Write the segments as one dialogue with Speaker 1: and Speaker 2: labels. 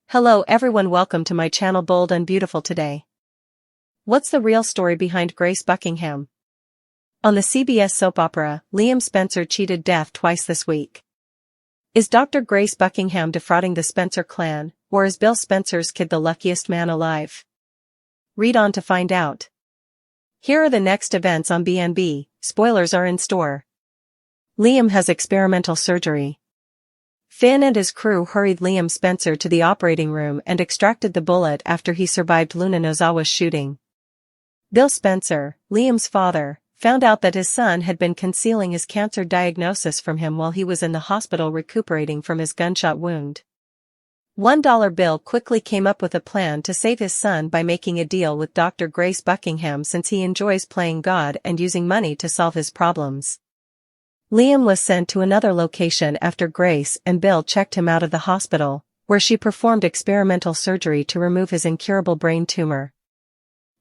Speaker 1: Hello everyone, welcome to my channel Bold and Beautiful today. What's the real story behind Grace Buckingham? On the CBS soap opera, Liam Spencer cheated death twice this week. Is Dr. Grace Buckingham defrauding the Spencer clan, or is Bill Spencer's kid the luckiest man alive? Read on to find out. Here are the next events on BNB, spoilers are in store. Liam has experimental surgery. Finn and his crew hurried Liam Spencer to the operating room and extracted the bullet after he survived Luna Nozawa's shooting. Bill Spencer, Liam's father, found out that his son had been concealing his cancer diagnosis from him while he was in the hospital recuperating from his gunshot wound. $1 Bill quickly came up with a plan to save his son by making a deal with Dr. Grace Buckingham since he enjoys playing God and using money to solve his problems. Liam was sent to another location after Grace and Bill checked him out of the hospital, where she performed experimental surgery to remove his incurable brain tumor.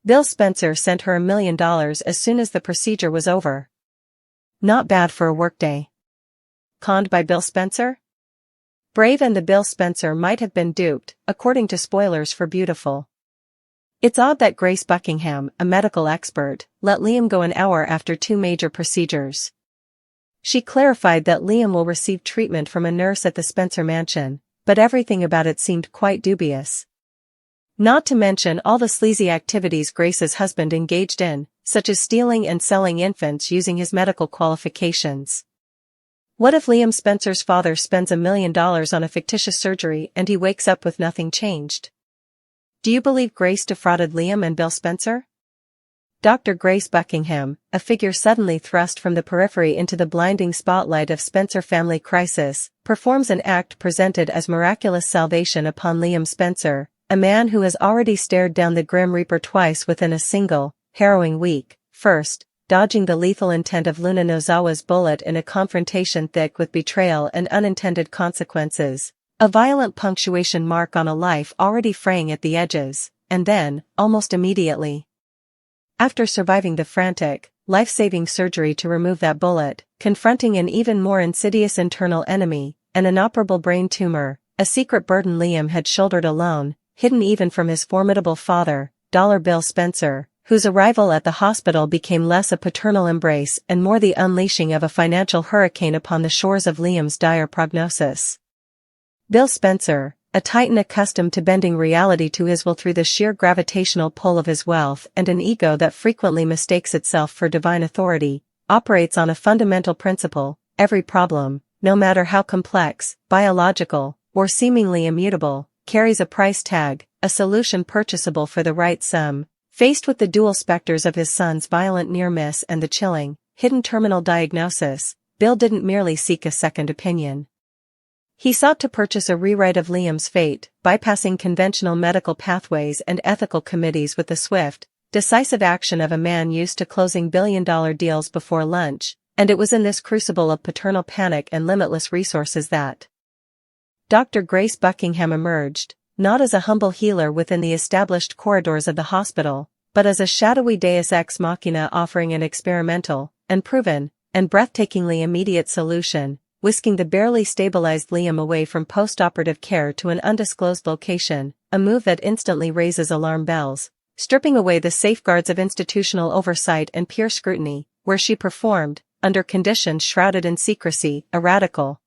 Speaker 1: Bill Spencer sent her $1 million as soon as the procedure was over. Not bad for a workday. Conned by Bill Spencer? Brave and the Bill Spencer might have been duped, according to spoilers for Beautiful. It's odd that Grace Buckingham, a medical expert, let Liam go an hour after two major procedures. She clarified that Liam will receive treatment from a nurse at the Spencer mansion, but everything about it seemed quite dubious. Not to mention all the sleazy activities Grace's husband engaged in, such as stealing and selling infants using his medical qualifications. What if Liam Spencer's father spends $1 million on a fictitious surgery and he wakes up with nothing changed? Do you believe Grace defrauded Liam and Bill Spencer? Dr. Grace Buckingham, a figure suddenly thrust from the periphery into the blinding spotlight of Spencer family crisis, performs an act presented as miraculous salvation upon Liam Spencer, a man who has already stared down the Grim Reaper twice within a single, harrowing week. First, dodging the lethal intent of Luna Nozawa's bullet in a confrontation thick with betrayal and unintended consequences, a violent punctuation mark on a life already fraying at the edges, and then, almost immediately, after surviving the frantic, life-saving surgery to remove that bullet, confronting an even more insidious internal enemy, an inoperable brain tumor, a secret burden Liam had shouldered alone, hidden even from his formidable father, Bill Spencer, whose arrival at the hospital became less a paternal embrace and more the unleashing of a financial hurricane upon the shores of Liam's dire prognosis. Bill Spencer, a titan accustomed to bending reality to his will through the sheer gravitational pull of his wealth and an ego that frequently mistakes itself for divine authority, operates on a fundamental principle: every problem, no matter how complex, biological, or seemingly immutable, carries a price tag, a solution purchasable for the right sum. Faced with the dual specters of his son's violent near-miss and the chilling, hidden terminal diagnosis, Bill didn't merely seek a second opinion. He sought to purchase a rewrite of Liam's fate, bypassing conventional medical pathways and ethical committees with the swift, decisive action of a man used to closing billion-dollar deals before lunch, and it was in this crucible of paternal panic and limitless resources that Dr. Grace Buckingham emerged, not as a humble healer within the established corridors of the hospital, but as a shadowy deus ex machina offering an experimental, and proven, and breathtakingly immediate solution, whisking the barely stabilized Liam away from post-operative care to an undisclosed location, a move that instantly raises alarm bells, stripping away the safeguards of institutional oversight and peer scrutiny, where she performed, under conditions shrouded in secrecy, a radical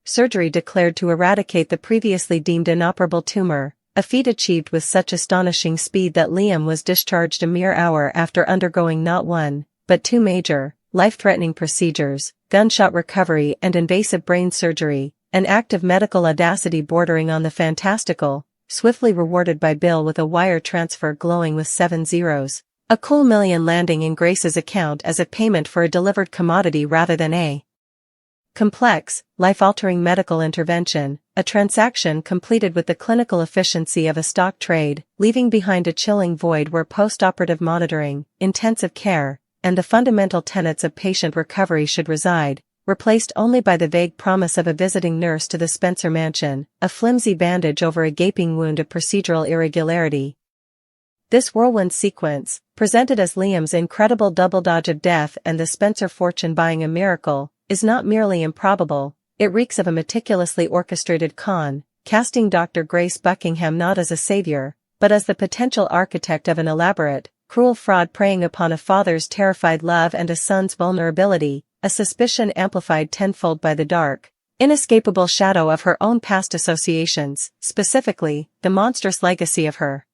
Speaker 1: surgery declared to eradicate the previously deemed inoperable tumor, a feat achieved with such astonishing speed that Liam was discharged a mere hour after undergoing not one, but two major, life-threatening procedures, gunshot recovery and invasive brain surgery, an act of medical audacity bordering on the fantastical, swiftly rewarded by Bill with a wire transfer glowing with 7 zeros, a cool $1 million landing in Grace's account as a payment for a delivered commodity rather than a complex, life-altering medical intervention, a transaction completed with the clinical efficiency of a stock trade, leaving behind a chilling void where post-operative monitoring, intensive care, and the fundamental tenets of patient recovery should reside, replaced only by the vague promise of a visiting nurse to the Spencer mansion, a flimsy bandage over a gaping wound of procedural irregularity. This whirlwind sequence, presented as Liam's incredible double dodge of death and the Spencer fortune buying a miracle, is not merely improbable, it reeks of a meticulously orchestrated con, casting Dr. Grace Buckingham not as a savior, but as the potential architect of an elaborate, cruel fraud preying upon a father's terrified love and a son's vulnerability, a suspicion amplified tenfold by the dark, inescapable shadow of her own past associations, specifically, the monstrous legacy of her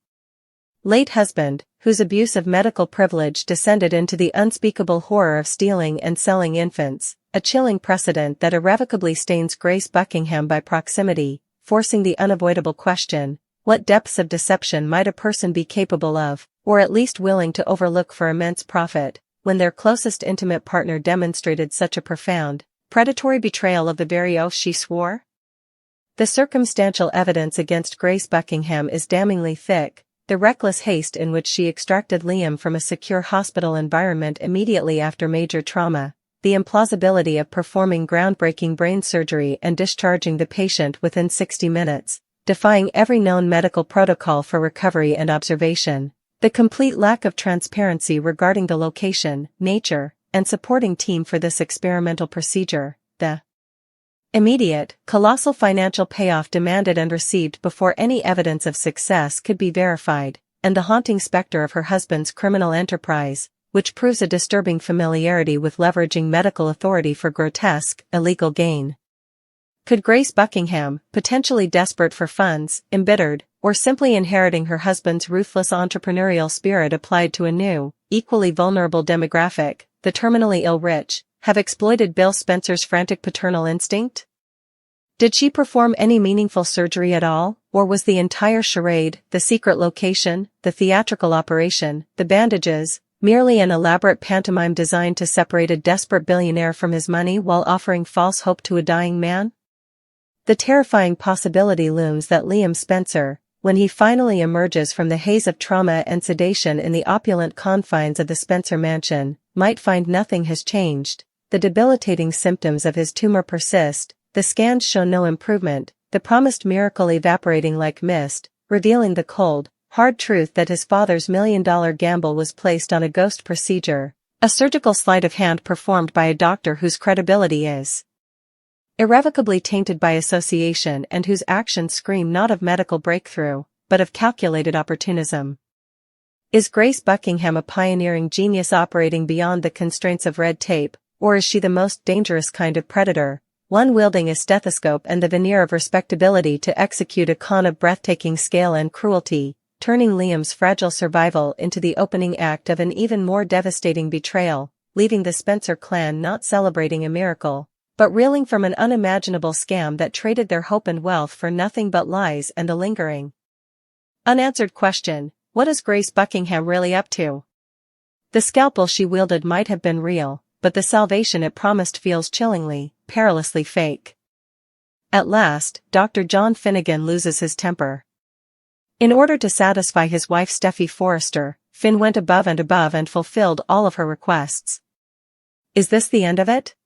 Speaker 1: late husband, whose abuse of medical privilege descended into the unspeakable horror of stealing and selling infants, a chilling precedent that irrevocably stains Grace Buckingham by proximity, forcing the unavoidable question, what depths of deception might a person be capable of, or at least willing to overlook for immense profit, when their closest intimate partner demonstrated such a profound, predatory betrayal of the very oath she swore? The circumstantial evidence against Grace Buckingham is damningly thick. The reckless haste in which she extracted Liam from a secure hospital environment immediately after major trauma, the implausibility of performing groundbreaking brain surgery and discharging the patient within 60 minutes, defying every known medical protocol for recovery and observation, the complete lack of transparency regarding the location, nature, and supporting team for this experimental procedure, the immediate, colossal financial payoff demanded and received before any evidence of success could be verified, and the haunting specter of her husband's criminal enterprise, which proves a disturbing familiarity with leveraging medical authority for grotesque, illegal gain. Could Grace Buckingham, potentially desperate for funds, embittered, or simply inheriting her husband's ruthless entrepreneurial spirit applied to a new, equally vulnerable demographic, the terminally ill rich, have exploited Bill Spencer's frantic paternal instinct? Did she perform any meaningful surgery at all, or was the entire charade, the secret location, the theatrical operation, the bandages, merely an elaborate pantomime designed to separate a desperate billionaire from his money while offering false hope to a dying man? The terrifying possibility looms that Liam Spencer, when he finally emerges from the haze of trauma and sedation in the opulent confines of the Spencer mansion, might find nothing has changed. The debilitating symptoms of his tumor persist, the scans show no improvement, the promised miracle evaporating like mist, revealing the cold, hard truth that his father's $1 million gamble was placed on a ghost procedure, a surgical sleight of hand performed by a doctor whose credibility is irrevocably tainted by association and whose actions scream not of medical breakthrough, but of calculated opportunism. Is Grace Buckingham a pioneering genius operating beyond the constraints of red tape, or is she the most dangerous kind of predator, one wielding a stethoscope and the veneer of respectability to execute a con of breathtaking scale and cruelty, turning Liam's fragile survival into the opening act of an even more devastating betrayal, leaving the Spencer clan not celebrating a miracle, but reeling from an unimaginable scam that traded their hope and wealth for nothing but lies and a lingering, unanswered question, what is Grace Buckingham really up to? The scalpel she wielded might have been real, but the salvation it promised feels chillingly, perilously fake. At last, Dr. John Finnegan loses his temper. In order to satisfy his wife Steffi Forrester, Finn went above and fulfilled all of her requests. Is this the end of it?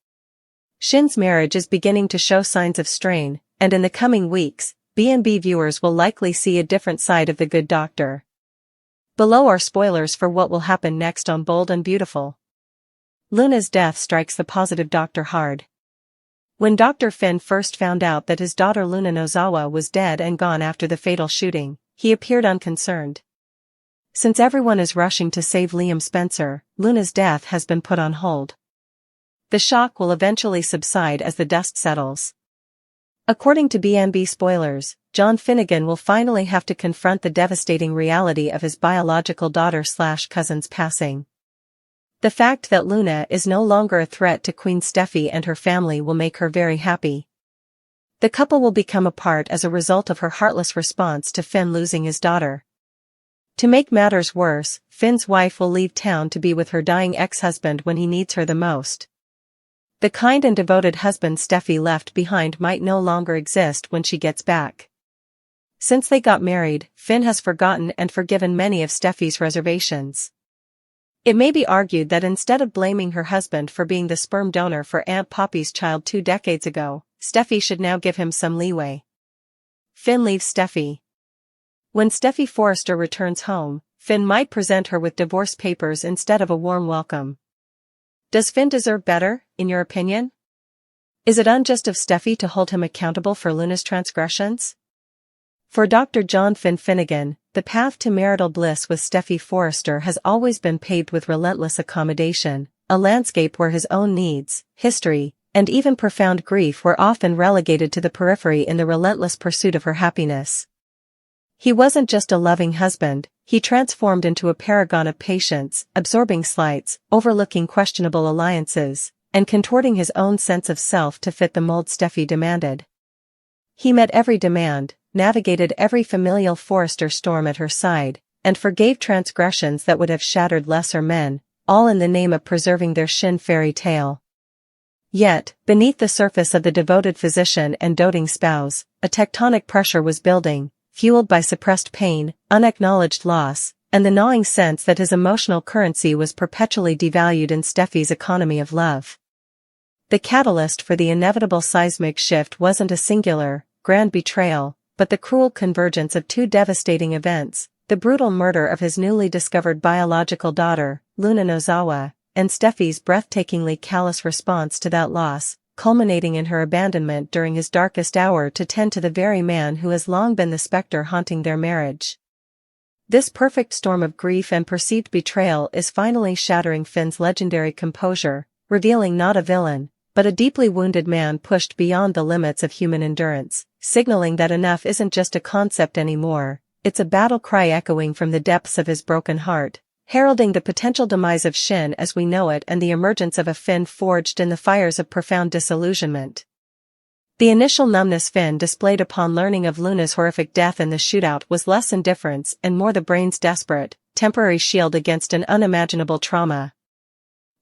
Speaker 1: Shin's marriage is beginning to show signs of strain, and in the coming weeks, B&B viewers will likely see a different side of the good doctor. Below are spoilers for what will happen next on Bold and Beautiful. Luna's death strikes the positive doctor hard. When Dr. Finn first found out that his daughter Luna Nozawa was dead and gone after the fatal shooting, he appeared unconcerned. Since everyone is rushing to save Liam Spencer, Luna's death has been put on hold. The shock will eventually subside as the dust settles. According to B&B spoilers, John Finnegan will finally have to confront the devastating reality of his biological daughter/cousin's passing. The fact that Luna is no longer a threat to Queen Steffi and her family will make her very happy. The couple will become apart as a result of her heartless response to Finn losing his daughter. To make matters worse, Finn's wife will leave town to be with her dying ex-husband when he needs her the most. The kind and devoted husband Steffi left behind might no longer exist when she gets back. Since they got married, Finn has forgotten and forgiven many of Steffi's reservations. It may be argued that instead of blaming her husband for being the sperm donor for Aunt Poppy's child 2 decades ago, Steffi should now give him some leeway. Finn leaves Steffi. When Steffi Forrester returns home, Finn might present her with divorce papers instead of a warm welcome. Does Finn deserve better, in your opinion? Is it unjust of Steffi to hold him accountable for Luna's transgressions? For Dr. John Finnegan, the path to marital bliss with Steffi Forrester has always been paved with relentless accommodation, a landscape where his own needs, history, and even profound grief were often relegated to the periphery in the relentless pursuit of her happiness. He wasn't just a loving husband, he transformed into a paragon of patience, absorbing slights, overlooking questionable alliances, and contorting his own sense of self to fit the mold Steffi demanded. He met every demand, navigated every familial Forrester storm at her side, and forgave transgressions that would have shattered lesser men, all in the name of preserving their Shin fairy tale. Yet, beneath the surface of the devoted physician and doting spouse, a tectonic pressure was building, fueled by suppressed pain, unacknowledged loss, and the gnawing sense that his emotional currency was perpetually devalued in Steffi's economy of love. The catalyst for the inevitable seismic shift wasn't a singular, grand betrayal, but the cruel convergence of two devastating events, the brutal murder of his newly discovered biological daughter, Luna Nozawa, and Steffi's breathtakingly callous response to that loss, culminating in her abandonment during his darkest hour to tend to the very man who has long been the specter haunting their marriage. This perfect storm of grief and perceived betrayal is finally shattering Finn's legendary composure, revealing not a villain, but a deeply wounded man pushed beyond the limits of human endurance, signaling that enough isn't just a concept anymore, it's a battle cry echoing from the depths of his broken heart, heralding the potential demise of Shin as we know it and the emergence of a Finn forged in the fires of profound disillusionment. The initial numbness Finn displayed upon learning of Luna's horrific death in the shootout was less indifference and more the brain's desperate, temporary shield against an unimaginable trauma.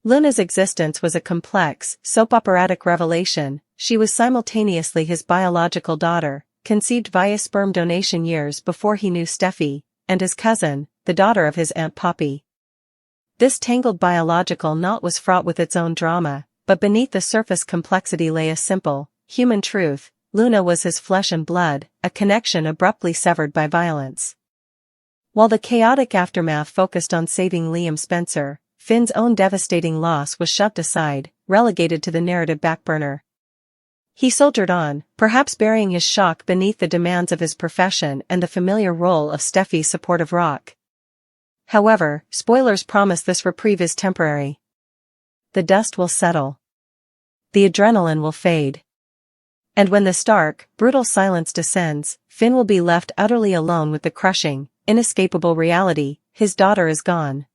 Speaker 1: Luna's existence was a complex, soap-operatic revelation. She was simultaneously his biological daughter, conceived via sperm donation years before he knew Steffi, and his cousin, the daughter of his Aunt Poppy. This tangled biological knot was fraught with its own drama, but beneath the surface complexity lay a simple, human truth: Luna was his flesh and blood, a connection abruptly severed by violence. While the chaotic aftermath focused on saving Liam Spencer, Finn's own devastating loss was shoved aside, relegated to the narrative backburner. He soldiered on, perhaps burying his shock beneath the demands of his profession and the familiar role of Steffi's supportive rock. However, spoilers promise this reprieve is temporary. The dust will settle. The adrenaline will fade. And when the stark, brutal silence descends, Finn will be left utterly alone with the crushing, inescapable reality: his daughter is gone.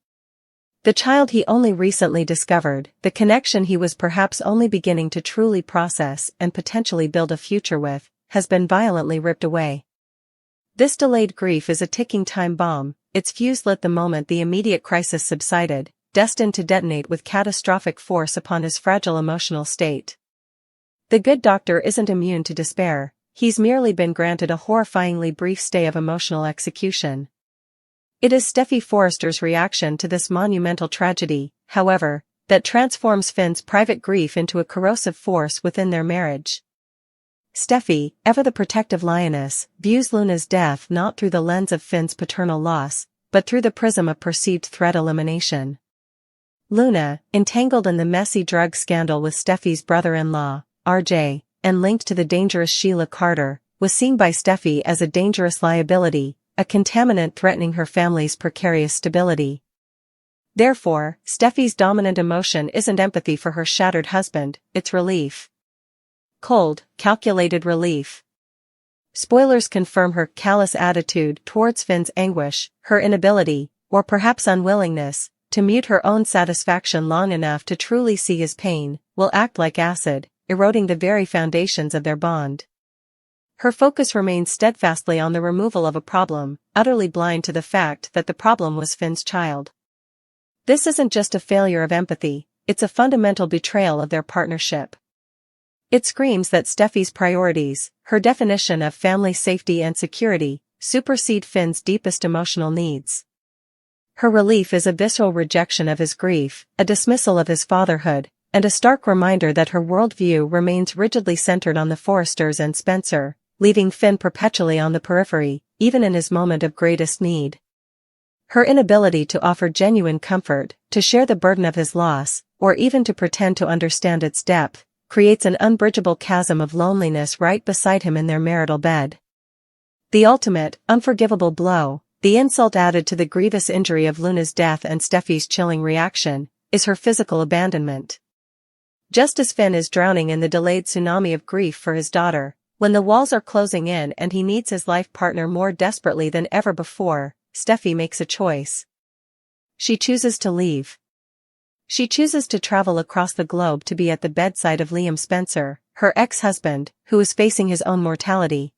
Speaker 1: The child he only recently discovered, the connection he was perhaps only beginning to truly process and potentially build a future with, has been violently ripped away. This delayed grief is a ticking time bomb, its fuse lit the moment the immediate crisis subsided, destined to detonate with catastrophic force upon his fragile emotional state. The good doctor isn't immune to despair, he's merely been granted a horrifyingly brief stay of emotional execution. It is Steffi Forrester's reaction to this monumental tragedy, however, that transforms Finn's private grief into a corrosive force within their marriage. Steffi, ever the protective lioness, views Luna's death not through the lens of Finn's paternal loss, but through the prism of perceived threat elimination. Luna, entangled in the messy drug scandal with Steffi's brother-in-law, RJ, and linked to the dangerous Sheila Carter, was seen by Steffi as a dangerous liability, a contaminant threatening her family's precarious stability. Therefore, Steffi's dominant emotion isn't empathy for her shattered husband, it's relief. Cold, calculated relief. Spoilers confirm her callous attitude towards Finn's anguish, her inability, or perhaps unwillingness, to mute her own satisfaction long enough to truly see his pain, will act like acid, eroding the very foundations of their bond. Her focus remains steadfastly on the removal of a problem, utterly blind to the fact that the problem was Finn's child. This isn't just a failure of empathy, it's a fundamental betrayal of their partnership. It screams that Steffi's priorities, her definition of family safety and security, supersede Finn's deepest emotional needs. Her relief is a visceral rejection of his grief, a dismissal of his fatherhood, and a stark reminder that her worldview remains rigidly centered on the Forresters and Spencer, leaving Finn perpetually on the periphery, even in his moment of greatest need. Her inability to offer genuine comfort, to share the burden of his loss, or even to pretend to understand its depth, creates an unbridgeable chasm of loneliness right beside him in their marital bed. The ultimate, unforgivable blow, the insult added to the grievous injury of Luna's death and Steffi's chilling reaction, is her physical abandonment. Just as Finn is drowning in the delayed tsunami of grief for his daughter, when the walls are closing in and he needs his life partner more desperately than ever before, Steffi makes a choice. She chooses to leave. She chooses to travel across the globe to be at the bedside of Liam Spencer, her ex-husband, who is facing his own mortality.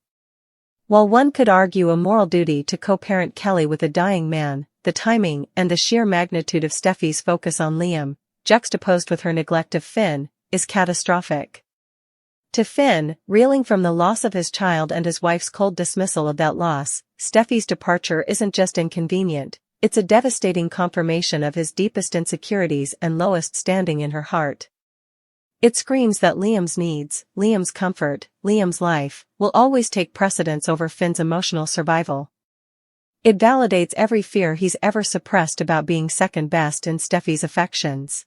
Speaker 1: While one could argue a moral duty to co-parent Kelly with a dying man, the timing and the sheer magnitude of Steffi's focus on Liam, juxtaposed with her neglect of Finn, is catastrophic. To Finn, reeling from the loss of his child and his wife's cold dismissal of that loss, Steffi's departure isn't just inconvenient, it's a devastating confirmation of his deepest insecurities and lowest standing in her heart. It screams that Liam's needs, Liam's comfort, Liam's life, will always take precedence over Finn's emotional survival. It validates every fear he's ever suppressed about being second best in Steffi's affections.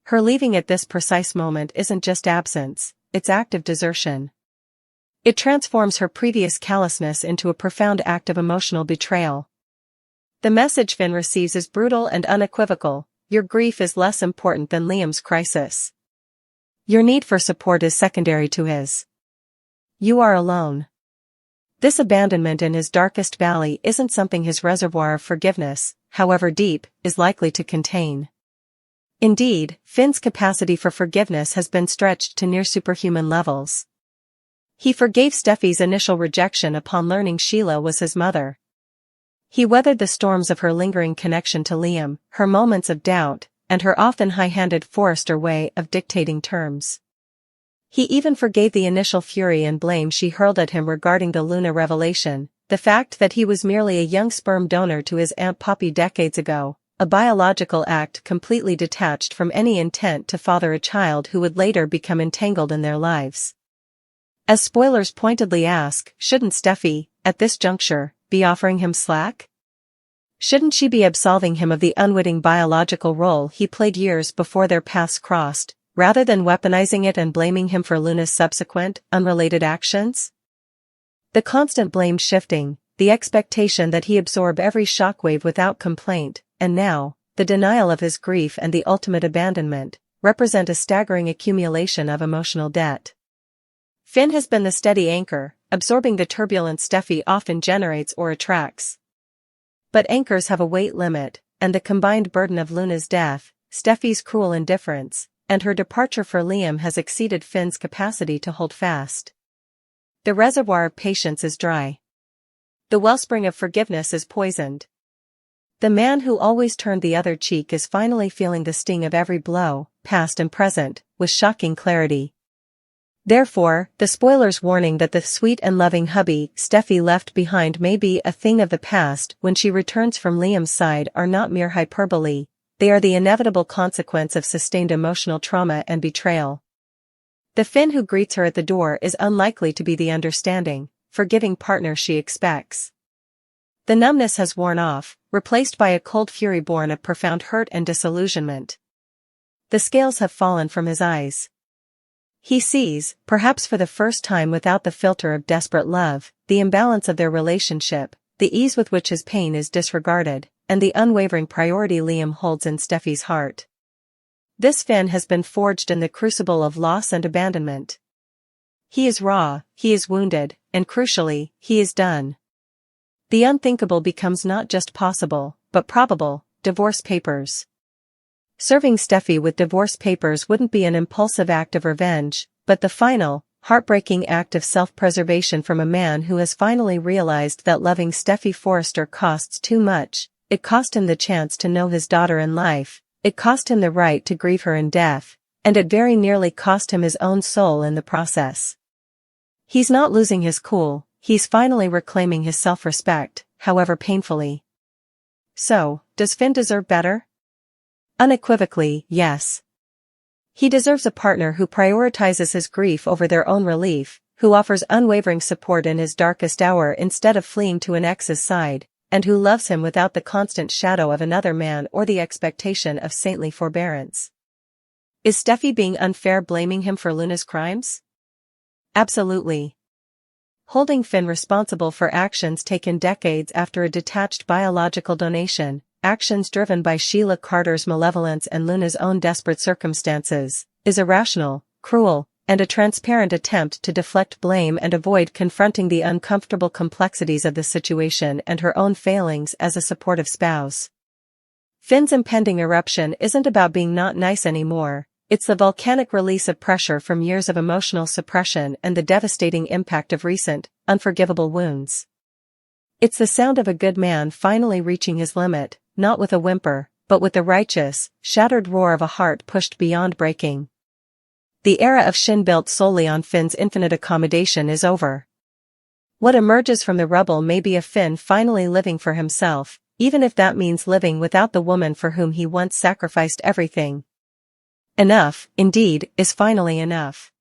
Speaker 1: Her leaving at this precise moment isn't just absence, it's active desertion. It transforms her previous callousness into a profound act of emotional betrayal. The message Finn receives is brutal and unequivocal: your grief is less important than Liam's crisis. Your need for support is secondary to his. You are alone. This abandonment in his darkest valley isn't something his reservoir of forgiveness, however deep, is likely to contain. Indeed, Finn's capacity for forgiveness has been stretched to near superhuman levels. He forgave Steffi's initial rejection upon learning Sheila was his mother. He weathered the storms of her lingering connection to Liam, her moments of doubt, and her often high-handed Forrester way of dictating terms. He even forgave the initial fury and blame she hurled at him regarding the Luna revelation, the fact that he was merely a young sperm donor to his Aunt Poppy decades ago, a biological act completely detached from any intent to father a child who would later become entangled in their lives. As spoilers pointedly ask, shouldn't Steffi, at this juncture, be offering him slack? Shouldn't she be absolving him of the unwitting biological role he played years before their paths crossed, rather than weaponizing it and blaming him for Luna's subsequent, unrelated actions? The constant blame shifting, the expectation that he absorb every shockwave without complaint, and now, the denial of his grief and the ultimate abandonment, represent a staggering accumulation of emotional debt. Finn has been the steady anchor, absorbing the turbulence Steffi often generates or attracts. But anchors have a weight limit, and the combined burden of Luna's death, Steffi's cruel indifference, and her departure for Liam has exceeded Finn's capacity to hold fast. The reservoir of patience is dry. The wellspring of forgiveness is poisoned. The man who always turned the other cheek is finally feeling the sting of every blow, past and present, with shocking clarity. Therefore, the spoiler's warning that the sweet and loving hubby Steffi left behind may be a thing of the past when she returns from Liam's side are not mere hyperbole, they are the inevitable consequence of sustained emotional trauma and betrayal. The Finn who greets her at the door is unlikely to be the understanding, forgiving partner she expects. The numbness has worn off, replaced by a cold fury born of profound hurt and disillusionment. The scales have fallen from his eyes. He sees, perhaps for the first time without the filter of desperate love, the imbalance of their relationship, the ease with which his pain is disregarded, and the unwavering priority Liam holds in Steffi's heart. This Finn has been forged in the crucible of loss and abandonment. He is raw, he is wounded, and crucially, he is done. The unthinkable becomes not just possible, but probable: divorce papers. Serving Steffi with divorce papers wouldn't be an impulsive act of revenge, but the final, heartbreaking act of self-preservation from a man who has finally realized that loving Steffi Forrester costs too much. It cost him the chance to know his daughter in life, it cost him the right to grieve her in death, and it very nearly cost him his own soul in the process. He's not losing his cool, he's finally reclaiming his self-respect, however painfully. So, does Finn deserve better? Unequivocally, yes. He deserves a partner who prioritizes his grief over their own relief, who offers unwavering support in his darkest hour instead of fleeing to an ex's side, and who loves him without the constant shadow of another man or the expectation of saintly forbearance. Is Steffi being unfair blaming him for Luna's crimes? Absolutely. holding Finn responsible for actions taken decades after a detached biological donation, actions driven by Sheila Carter's malevolence and Luna's own desperate circumstances, is irrational, cruel, and a transparent attempt to deflect blame and avoid confronting the uncomfortable complexities of the situation and her own failings as a supportive spouse. Finn's impending eruption isn't about being not nice anymore, it's the volcanic release of pressure from years of emotional suppression and the devastating impact of recent, unforgivable wounds. It's the sound of a good man finally reaching his limit, not with a whimper, but with the righteous, shattered roar of a heart pushed beyond breaking. The era of Shin built solely on Finn's infinite accommodation is over. What emerges from the rubble may be a Finn finally living for himself, even if that means living without the woman for whom he once sacrificed everything. Enough, indeed, is finally enough.